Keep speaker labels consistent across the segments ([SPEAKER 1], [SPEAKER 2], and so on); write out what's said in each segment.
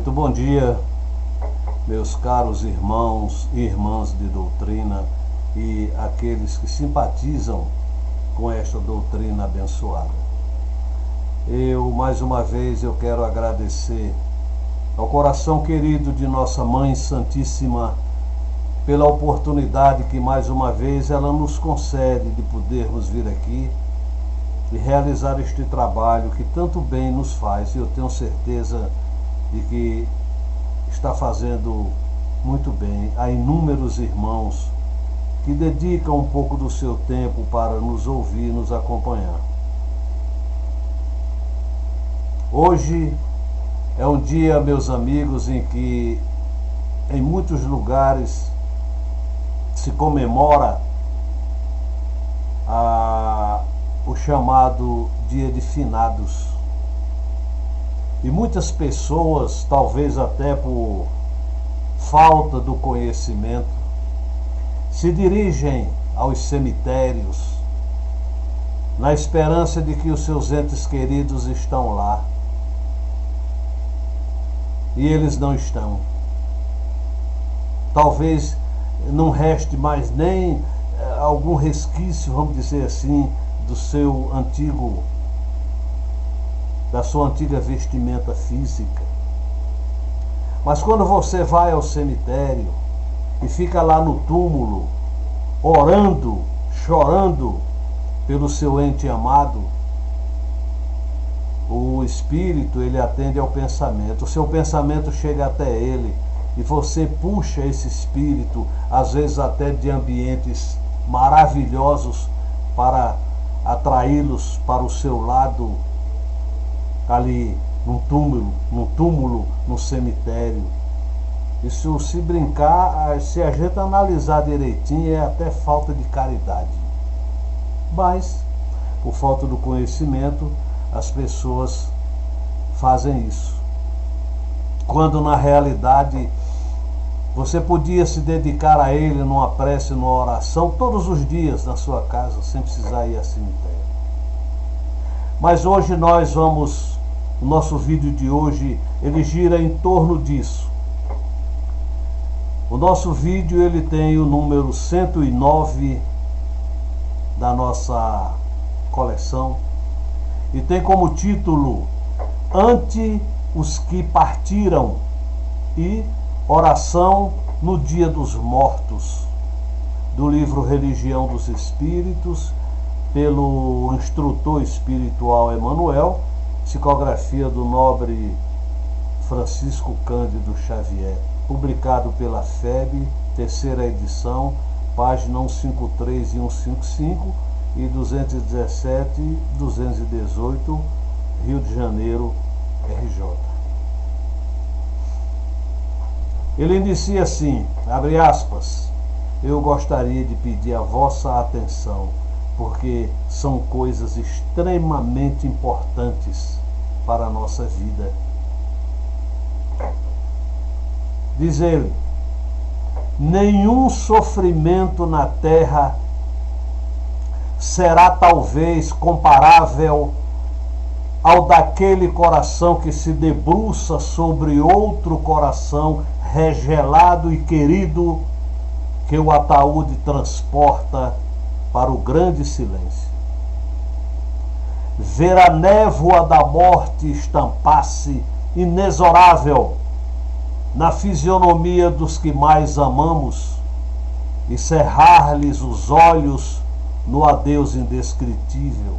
[SPEAKER 1] Muito bom dia, meus caros irmãos e irmãs de doutrina e aqueles que simpatizam com esta doutrina abençoada. Mais uma vez, eu quero agradecer ao coração querido de nossa Mãe Santíssima pela oportunidade que mais uma vez ela nos concede de podermos vir aqui e realizar este trabalho que tanto bem nos faz. E eu tenho certeza de que está fazendo muito bem a inúmeros irmãos que dedicam um pouco do seu tempo para nos ouvir, nos acompanhar. Hoje é um dia, meus amigos, em que em muitos lugares se comemora o chamado Dia de Finados. E muitas pessoas, talvez até por falta do conhecimento, se dirigem aos cemitérios na esperança de que os seus entes queridos estão lá. E eles não estão. Talvez não reste mais nem algum resquício, vamos dizer assim, da sua antiga vestimenta física. Mas quando você vai ao cemitério e fica lá no túmulo, orando, chorando pelo seu ente amado, o espírito, ele atende ao pensamento. O seu pensamento chega até ele e você puxa esse espírito, às vezes até de ambientes maravilhosos, para atraí-los para o seu lado, ali no túmulo, no cemitério. Isso, se brincar, se a gente analisar direitinho, é até falta de caridade. Mas, por falta do conhecimento, as pessoas fazem isso. Quando na realidade você podia se dedicar a ele numa prece, numa oração, todos os dias na sua casa, sem precisar ir a cemitério. Mas hoje o nosso vídeo de hoje, ele gira em torno disso. O nosso vídeo, ele tem o número 109 da nossa coleção e tem como título Ante os que partiram e oração no Dia dos Mortos, do livro Religião dos Espíritos, pelo instrutor espiritual Emmanuel, psicografia do nobre Francisco Cândido Xavier, publicado pela FEB, terceira edição, página 153 e 155 e 217 e 218, Rio de Janeiro, RJ. Ele inicia assim, abre aspas: eu gostaria de pedir a vossa atenção, porque são coisas extremamente importantes para a nossa vida. Diz ele: nenhum sofrimento na terra será talvez comparável ao daquele coração que se debruça sobre outro coração regelado e querido, que o ataúde transporta para o grande silêncio. Ver a névoa da morte estampar-se inexorável na fisionomia dos que mais amamos e cerrar-lhes os olhos no adeus indescritível,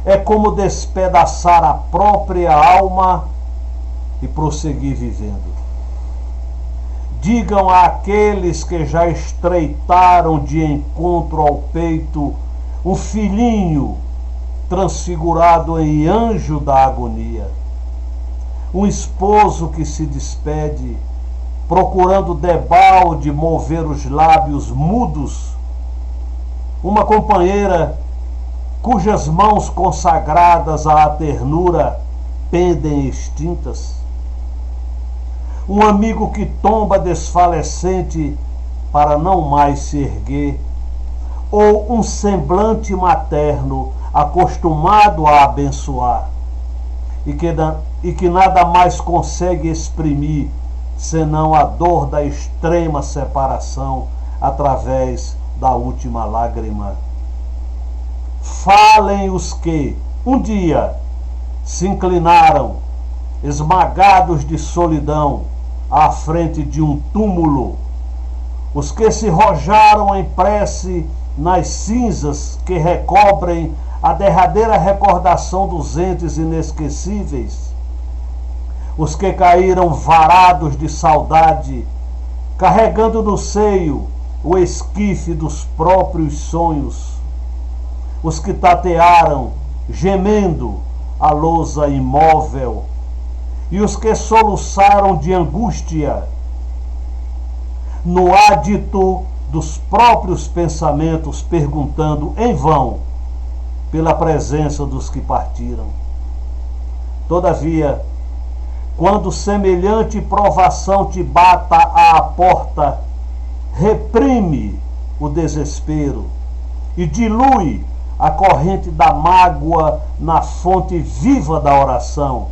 [SPEAKER 1] é como despedaçar a própria alma e prosseguir vivendo. Digam àqueles que já estreitaram de encontro ao peito um filhinho transfigurado em anjo da agonia, um esposo que se despede, procurando debalde mover os lábios mudos, uma companheira cujas mãos consagradas à ternura pendem extintas, um amigo que tomba desfalecente para não mais se erguer, ou um semblante materno acostumado a abençoar, e que nada mais consegue exprimir senão a dor da extrema separação através da última lágrima. Falem os que, um dia, se inclinaram, esmagados de solidão, à frente de um túmulo, os que se rojaram em prece nas cinzas que recobrem a derradeira recordação dos entes inesquecíveis, os que caíram varados de saudade, carregando no seio o esquife dos próprios sonhos, os que tatearam, gemendo, a lousa imóvel, e os que soluçaram de angústia no ádito dos próprios pensamentos, perguntando em vão pela presença dos que partiram. Todavia, quando semelhante provação te bata à porta, reprime o desespero e dilui a corrente da mágoa na fonte viva da oração,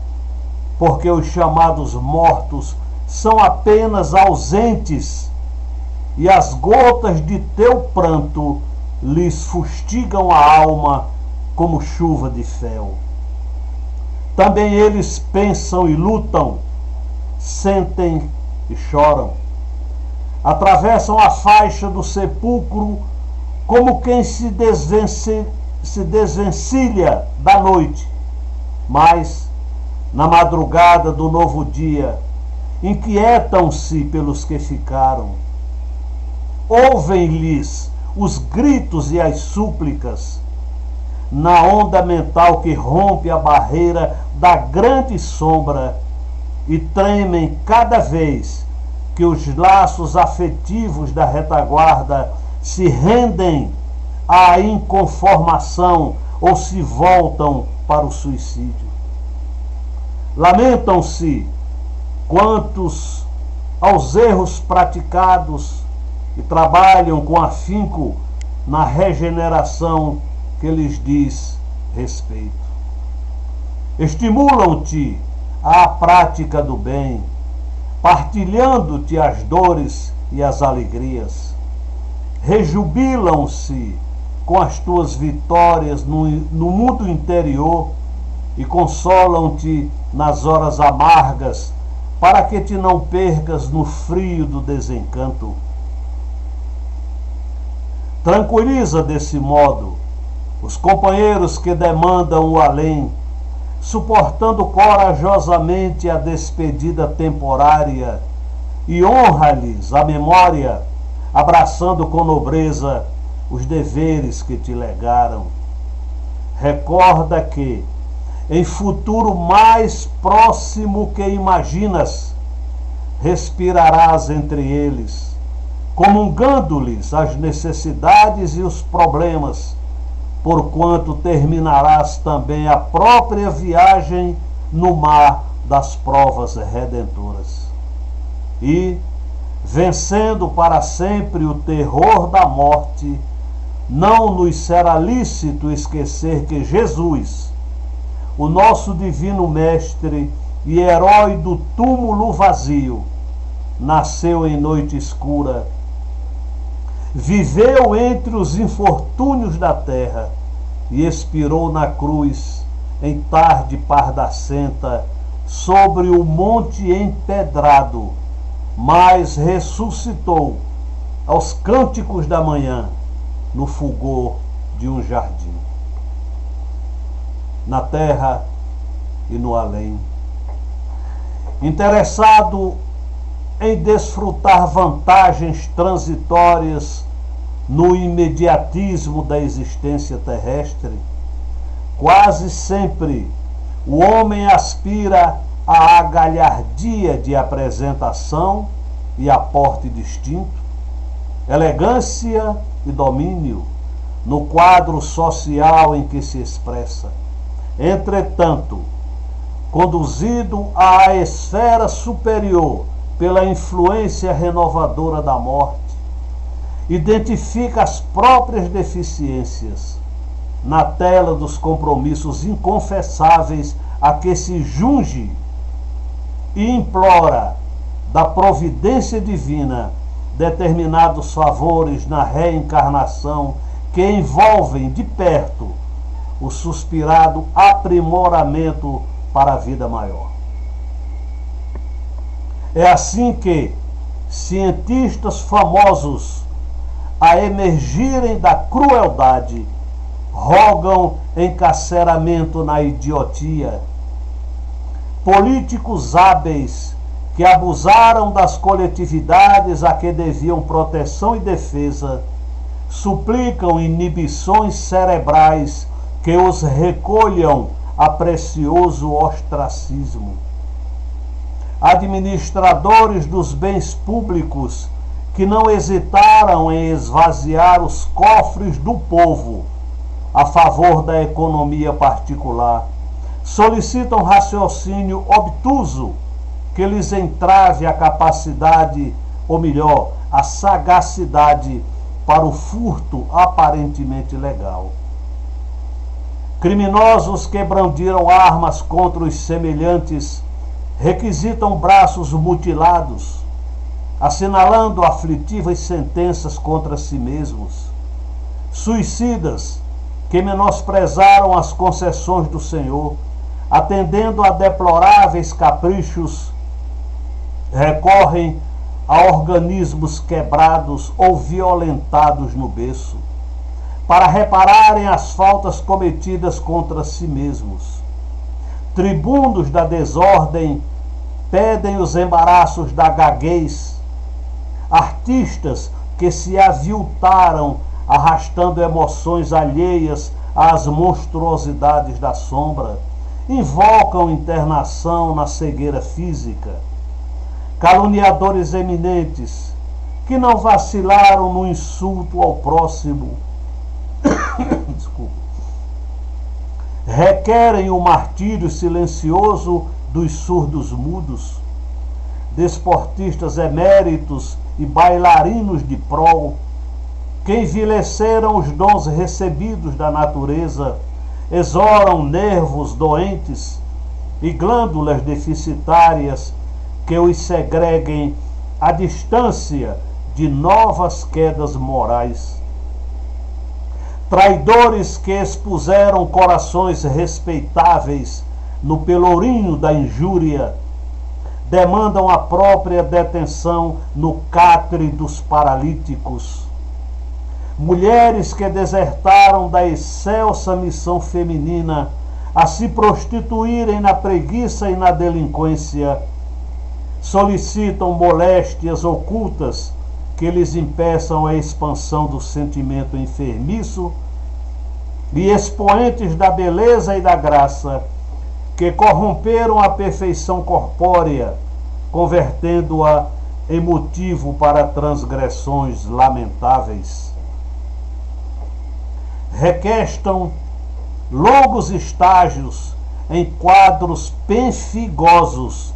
[SPEAKER 1] porque os chamados mortos são apenas ausentes e as gotas de teu pranto lhes fustigam a alma como chuva de fel. Também eles pensam e lutam, sentem e choram. Atravessam a faixa do sepulcro como quem se desvencilha da noite, mas, na madrugada do novo dia, inquietam-se pelos que ficaram. Ouvem-lhes os gritos e as súplicas, na onda mental que rompe a barreira da grande sombra, e tremem cada vez que os laços afetivos da retaguarda se rendem à inconformação ou se voltam para o suicídio. Lamentam-se quantos aos erros praticados e trabalham com afinco na regeneração que lhes diz respeito. Estimulam-te à prática do bem, partilhando-te as dores e as alegrias. Rejubilam-se com as tuas vitórias no mundo interior e consolam-te nas horas amargas, para que te não percas no frio do desencanto. Tranquiliza desse modo os companheiros que demandam o além, suportando corajosamente a despedida temporária, e honra-lhes a memória, abraçando com nobreza os deveres que te legaram. Recorda que, em futuro mais próximo que imaginas, respirarás entre eles, comungando-lhes as necessidades e os problemas, porquanto terminarás também a própria viagem no mar das provas redentoras. E, vencendo para sempre o terror da morte, não nos será lícito esquecer que Jesus, o nosso divino mestre e herói do túmulo vazio, nasceu em noite escura, viveu entre os infortúnios da terra e expirou na cruz em tarde pardacenta sobre o monte empedrado, mas ressuscitou aos cânticos da manhã no fulgor de um jardim. Na terra e no além, interessado em desfrutar vantagens transitórias no imediatismo da existência terrestre, quase sempre o homem aspira à galhardia de apresentação e aporte distinto, elegância e domínio no quadro social em que se expressa. Entretanto, conduzido à esfera superior pela influência renovadora da morte, identifica as próprias deficiências na tela dos compromissos inconfessáveis a que se junge e implora da providência divina determinados favores na reencarnação que envolvem de perto o suspirado aprimoramento para a vida maior. É assim que cientistas famosos, a emergirem da crueldade, rogam encarceramento na idiotia. Políticos hábeis que abusaram das coletividades a que deviam proteção e defesa, suplicam inibições cerebrais que os recolham a precioso ostracismo. Administradores dos bens públicos que não hesitaram em esvaziar os cofres do povo a favor da economia particular, solicitam raciocínio obtuso que lhes entrave a capacidade, ou melhor, a sagacidade para o furto aparentemente legal. Criminosos que brandiram armas contra os semelhantes requisitam braços mutilados, assinalando aflitivas sentenças contra si mesmos. Suicidas que menosprezaram as concessões do Senhor, atendendo a deploráveis caprichos, recorrem a organismos quebrados ou violentados no berço, para repararem as faltas cometidas contra si mesmos. Tribunos da desordem pedem os embaraços da gaguez. Artistas que se aviltaram arrastando emoções alheias às monstruosidades da sombra, invocam internação na cegueira física. Caluniadores eminentes que não vacilaram no insulto ao próximo requerem o martírio silencioso dos surdos mudos. Desportistas eméritos e bailarinos de prol que envileceram os dons recebidos da natureza, exoram nervos doentes e glândulas deficitárias que os segreguem à distância de novas quedas morais. Traidores que expuseram corações respeitáveis no pelourinho da injúria, demandam a própria detenção no catre dos paralíticos. Mulheres que desertaram da excelsa missão feminina a se prostituírem na preguiça e na delinquência, solicitam moléstias ocultas que lhes impeçam a expansão do sentimento enfermiço, e expoentes da beleza e da graça que corromperam a perfeição corpórea, convertendo-a em motivo para transgressões lamentáveis. Requestam longos estágios em quadros penfigosos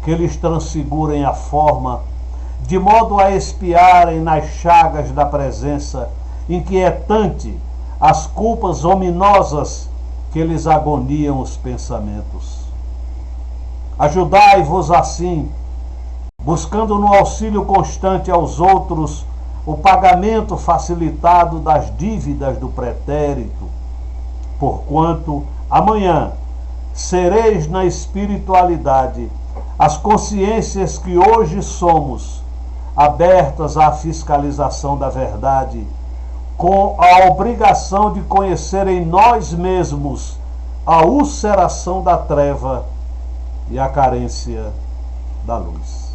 [SPEAKER 1] que lhes transfigurem a forma, de modo a espiarem nas chagas da presença inquietante as culpas ominosas que lhes agoniam os pensamentos. Ajudai-vos assim, buscando no auxílio constante aos outros o pagamento facilitado das dívidas do pretérito, porquanto amanhã sereis na espiritualidade as consciências que hoje somos, abertas à fiscalização da verdade, com a obrigação de conhecer em nós mesmos a ulceração da treva e a carência da luz.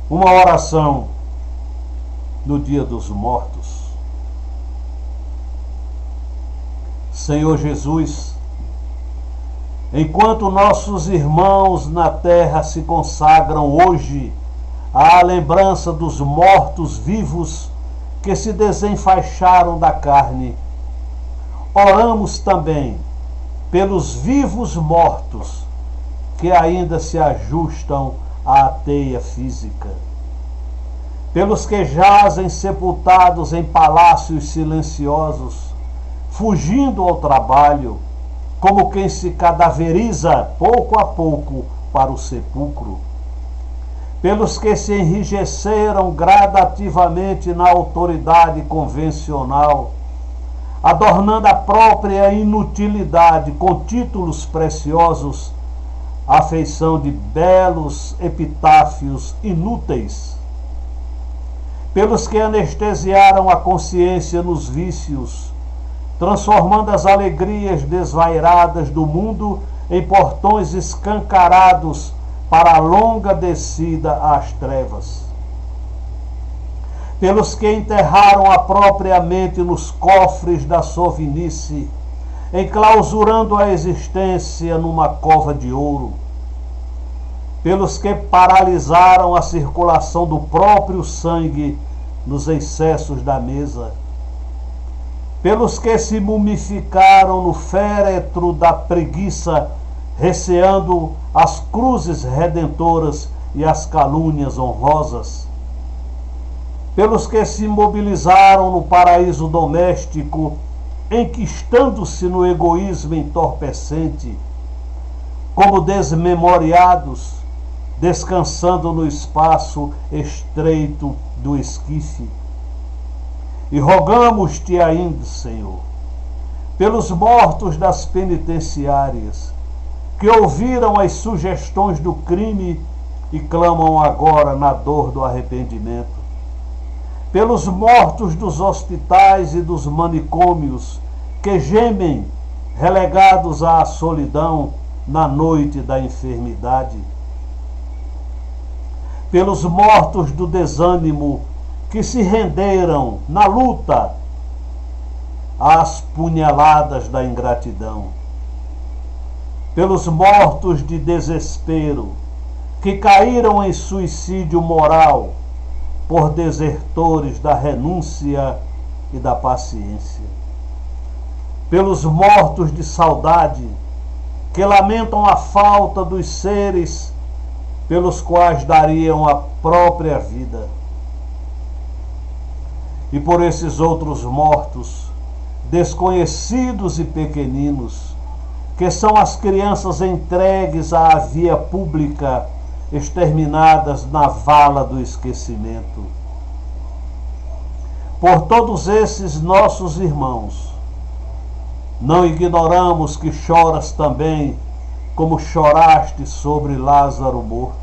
[SPEAKER 1] Uma oração no Dia dos Mortos. Senhor Jesus, enquanto nossos irmãos na terra se consagram hoje à lembrança dos mortos vivos que se desenfaixaram da carne, oramos também pelos vivos mortos que ainda se ajustam à teia física, pelos que jazem sepultados em palácios silenciosos, fugindo ao trabalho, como quem se cadaveriza pouco a pouco para o sepulcro. Pelos que se enrijeceram gradativamente na autoridade convencional, adornando a própria inutilidade com títulos preciosos, à feição de belos epitáfios inúteis. Pelos que anestesiaram a consciência nos vícios, transformando as alegrias desvairadas do mundo em portões escancarados para a longa descida às trevas. Pelos que enterraram a própria mente nos cofres da sovinice, enclausurando a existência numa cova de ouro. Pelos que paralisaram a circulação do próprio sangue nos excessos da mesa. Pelos que se mumificaram no féretro da preguiça, receando as cruzes redentoras e as calúnias honrosas. Pelos que se mobilizaram no paraíso doméstico, enquistando-se no egoísmo entorpecente, como desmemoriados, descansando no espaço estreito do esquife. E rogamos-te ainda, Senhor, pelos mortos das penitenciárias, que ouviram as sugestões do crime e clamam agora na dor do arrependimento. Pelos mortos dos hospitais e dos manicômios, que gemem, relegados à solidão na noite da enfermidade. Pelos mortos do desânimo, que se renderam na luta às punhaladas da ingratidão. Pelos mortos de desespero, que caíram em suicídio moral por desertores da renúncia e da paciência. Pelos mortos de saudade, que lamentam a falta dos seres pelos quais dariam a própria vida. E por esses outros mortos, desconhecidos e pequeninos, que são as crianças entregues à via pública, exterminadas na vala do esquecimento. Por todos esses nossos irmãos, não ignoramos que choras também, como choraste sobre Lázaro morto,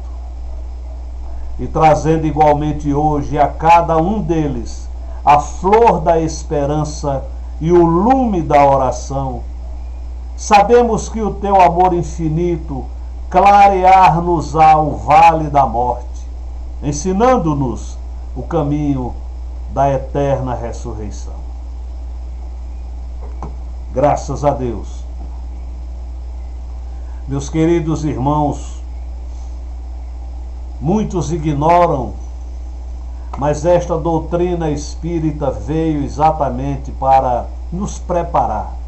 [SPEAKER 1] e trazendo igualmente hoje a cada um deles a flor da esperança e o lume da oração, sabemos que o teu amor infinito clarear-nos-á o vale da morte, ensinando-nos o caminho da eterna ressurreição. Graças a Deus. Meus queridos irmãos, muitos ignoram, mas esta doutrina espírita veio exatamente para nos preparar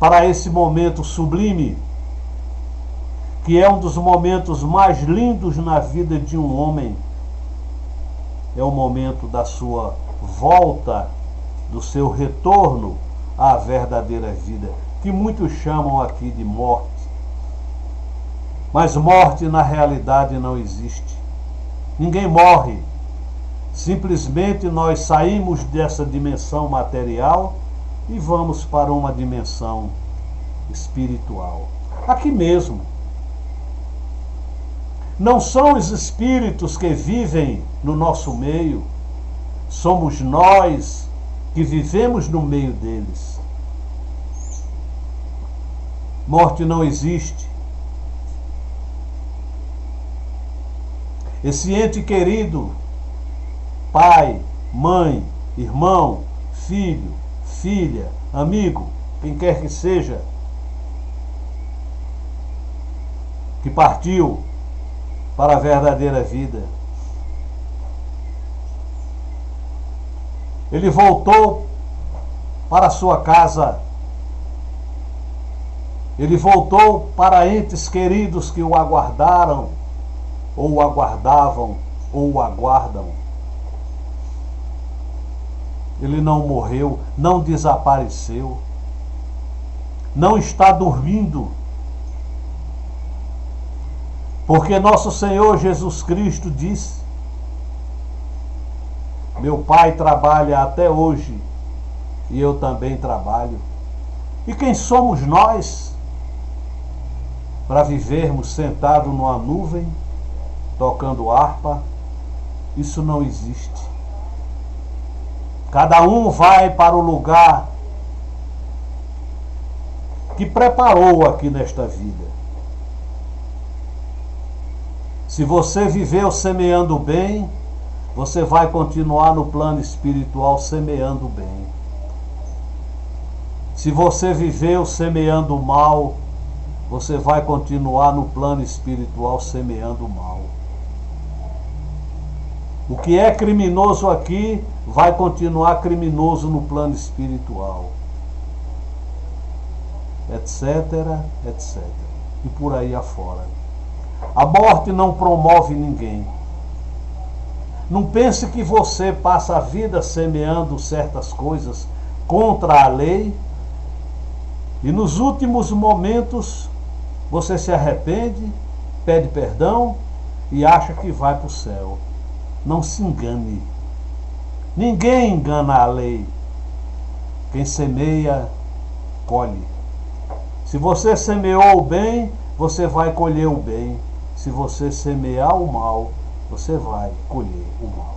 [SPEAKER 1] para esse momento sublime, que é um dos momentos mais lindos na vida de um homem. É o momento da sua volta, do seu retorno à verdadeira vida, que muitos chamam aqui de morte. Mas morte na realidade não existe. Ninguém morre. Simplesmente nós saímos dessa dimensão material e vamos para uma dimensão espiritual. Aqui mesmo. Não são os espíritos que vivem no nosso meio, somos nós que vivemos no meio deles. Morte não existe. Esse ente querido, pai, mãe, irmão, filho, filha, amigo, quem quer que seja, que partiu para a verdadeira vida, ele voltou para a sua casa, ele voltou para entes queridos que o aguardaram, ou o aguardavam, ou o aguardam. Ele não morreu, não desapareceu. não está dormindo. Porque nosso Senhor Jesus Cristo disse: meu Pai trabalha até hoje e eu também trabalho. E quem somos nós para vivermos sentado numa nuvem, tocando harpa? Isso não existe. Cada um vai para o lugar que preparou aqui nesta vida. Se você viveu semeando bem, você vai continuar no plano espiritual semeando bem. Se você viveu semeando mal, você vai continuar no plano espiritual semeando mal. O que é criminoso aqui vai continuar criminoso no plano espiritual. Etc, etc. E por aí afora. A morte não promove ninguém. Não pense que você passa a vida semeando certas coisas contra a lei e nos últimos momentos você se arrepende, pede perdão e acha que vai para o céu. Não se engane. Ninguém engana a lei. Quem semeia, colhe. Se você semeou o bem, você vai colher o bem. Se você semear o mal, você vai colher o mal.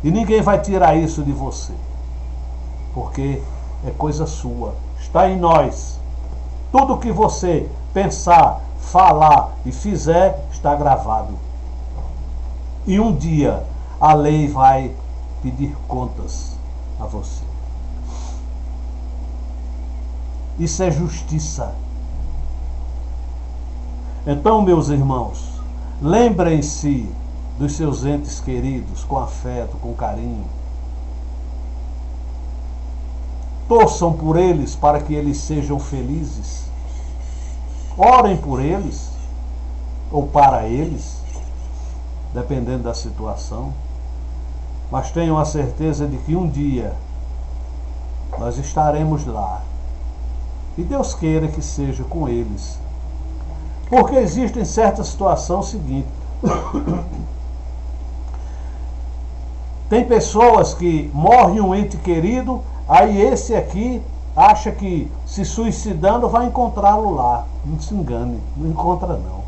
[SPEAKER 1] E ninguém vai tirar isso de você, porque é coisa sua, está em nós. Tudo que você pensar, falar e fizer está gravado. E um dia a lei vai pedir contas a você. Isso é justiça. Então, meus irmãos, lembrem-se dos seus entes queridos com afeto, com carinho. Torçam por eles para que eles sejam felizes. Orem por eles ou para eles, dependendo da situação. Mas tenham a certeza de que um dia nós estaremos lá. E Deus queira que seja com eles. Porque existe em certa situação o seguinte: tem pessoas que morrem um ente querido, aí esse aqui acha que se suicidando vai encontrá-lo lá. Não se engane, não encontra não.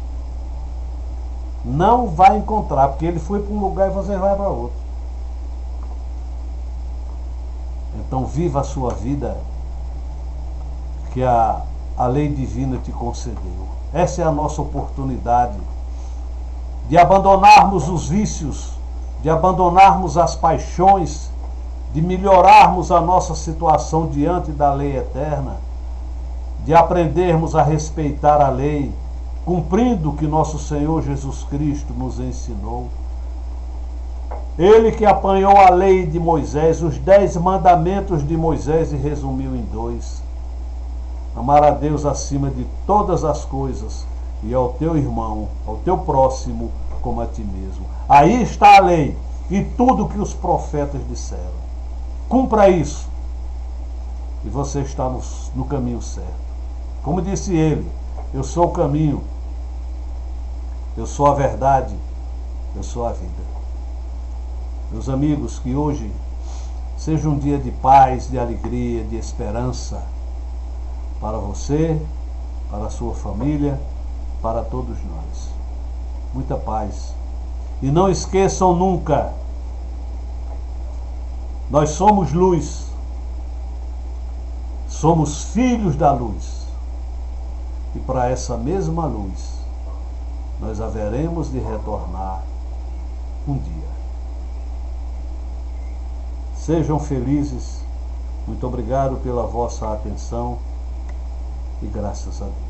[SPEAKER 1] Não vai encontrar, porque ele foi para um lugar e você vai para outro. Então viva a sua vida que a lei divina te concedeu. Essa é a nossa oportunidade de abandonarmos os vícios, de abandonarmos as paixões, de melhorarmos a nossa situação diante da lei eterna, de aprendermos a respeitar a lei, cumprindo o que nosso Senhor Jesus Cristo nos ensinou. Ele que apanhou a lei de Moisés, os 10 mandamentos de Moisés, e resumiu em 2. Amar a Deus acima de todas as coisas e ao teu irmão, ao teu próximo, como a ti mesmo. Aí está a lei e tudo que os profetas disseram. Cumpra isso e você está no caminho certo. Como disse ele: eu sou o caminho, eu sou a verdade, eu sou a vida. Meus amigos, que hoje seja um dia de paz, de alegria, de esperança, para você, para a sua família, para todos nós. Muita paz. E não esqueçam nunca, nós somos luz, somos filhos da luz. E para essa mesma luz, nós haveremos de retornar um dia. Sejam felizes. Muito obrigado pela vossa atenção. E graças a Deus.